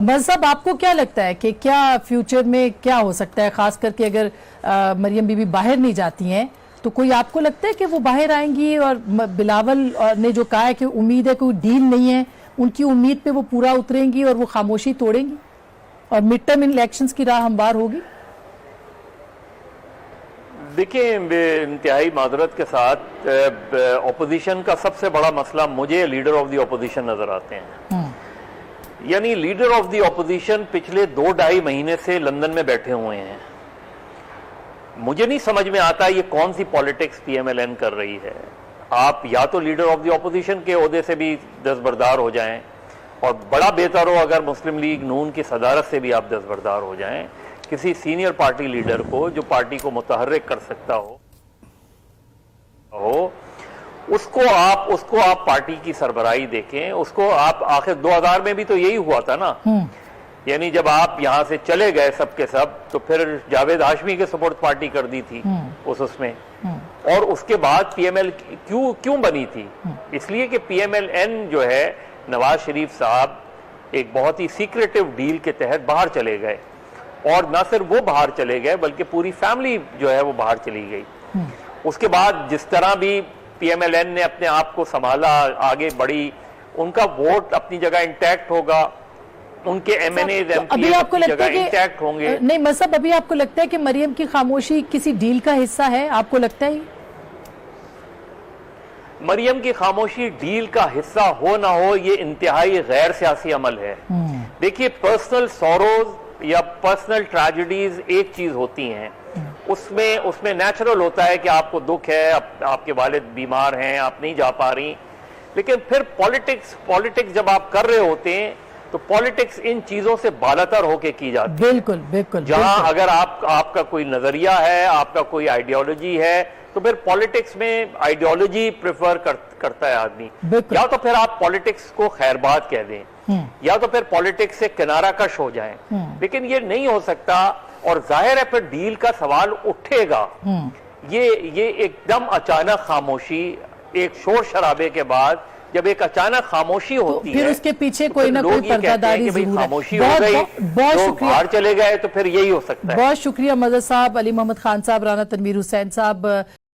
مذہب آپ کو کیا لگتا ہے کہ کیا فیوچر میں کیا ہو سکتا ہے، خاص کر کے اگر مریم بی بی باہر نہیں جاتی ہیں تو کوئی آپ کو لگتا ہے کہ وہ باہر آئیں گی؟ اور بلاول نے جو کہا ہے کہ امید ہے کوئی ڈیل نہیں ہے، ان کی امید پہ وہ پورا اتریں گی اور وہ خاموشی توڑیں گی اور مڈ ٹرم الیکشنز کی راہ ہموار ہوگی؟ دیکھیں، انتہائی معذرت کے ساتھ اپوزیشن کا سب سے بڑا مسئلہ مجھے لیڈر آف دی اپوزیشن نظر آتے ہیں۔ یعنی لیڈر آف دی اپوزیشن پچھلے 2-2.5 مہینے سے لندن میں بیٹھے ہوئے ہیں۔ مجھے نہیں سمجھ میں آتا یہ کون سی politics P M L N کر رہی ہے۔ آپ یا تو لیڈر آف دی اپوزیشن کے عہدے سے بھی دستبردار ہو جائیں، اور بڑا بہتر ہو اگر مسلم لیگ نون کی صدارت سے بھی آپ دستبردار ہو جائیں، کسی سینئر پارٹی لیڈر کو جو پارٹی کو متحرک کر سکتا ہو اس کو آپ پارٹی کی سربراہی دیکھیں۔ اس کو آپ آخر 2000 میں بھی تو یہی ہوا تھا نا، یعنی جب آپ یہاں سے چلے گئے سب کے سب تو پھر جاوید ہاشمی کے سپورٹ پارٹی کر دی تھی اس میں، اور اس کے بعد پی ایم ایل کیوں بنی تھی؟ اس لیے کہ پی ایم ایل این جو ہے نواز شریف صاحب ایک بہت ہی سیکریٹو ڈیل کے تحت باہر چلے گئے، اور نہ صرف وہ باہر چلے گئے بلکہ پوری فیملی جو ہے وہ باہر چلی گئی۔ اس کے بعد جس طرح بھی پی ایم ایل این نے اپنے آپ کو سنبھالا، آگے بڑھی، ان کا ووٹ اپنی جگہ انٹیکٹ ہوگا، ان کے M N As M P اپنی جگہ انٹیکٹ ہوں گے۔ نہیں مذہب، ابھی آپ کو لگتا ہے کہ مریم کی خاموشی کسی ڈیل کا حصہ ہے؟ آپ کو لگتا ہے مریم کی خاموشی ڈیل کا حصہ ہو نہ ہو، یہ انتہائی غیر سیاسی عمل ہے۔ دیکھیے، پرسنل سوروز یا پرسنل ٹریجڈیز ایک چیز ہوتی ہیں، اس میں نیچرل ہوتا ہے کہ آپ کو دکھ ہے، آپ کے والد بیمار ہیں، آپ نہیں جا پا رہی، لیکن پھر پالیٹکس جب آپ کر رہے ہوتے ہیں تو پالیٹکس ان چیزوں سے بالاتر ہو کے کی جاتی ہے۔ بالکل جہاں اگر آپ کا کوئی نظریہ ہے، آپ کا کوئی آئیڈیالوجی ہے، تو پھر پالیٹکس میں آئیڈیالوجی پریفر کرتا ہے آدمی، یا تو پھر آپ پالیٹکس کو خیرباد کہہ دیں، یا تو پھر پالیٹکس سے کنارہ کش ہو جائیں، لیکن یہ نہیں ہو سکتا۔ اور ظاہر ہے پھر ڈیل کا سوال اٹھے گا۔ یہ ایک دم اچانک خاموشی، ایک شور شرابے کے بعد جب ایک اچانک خاموشی ہوتی ہے، پھر اس کے پیچھے کوئی نہ کوئی پردہ داری ضرور ہے۔ خاموشی ہو گئی، لوگ باہر چلے گئے، تو پھر یہی ہو سکتا ہے۔ بہت شکریہ مظہر صاحب، علی محمد خان صاحب، رانا تنویر حسین صاحب۔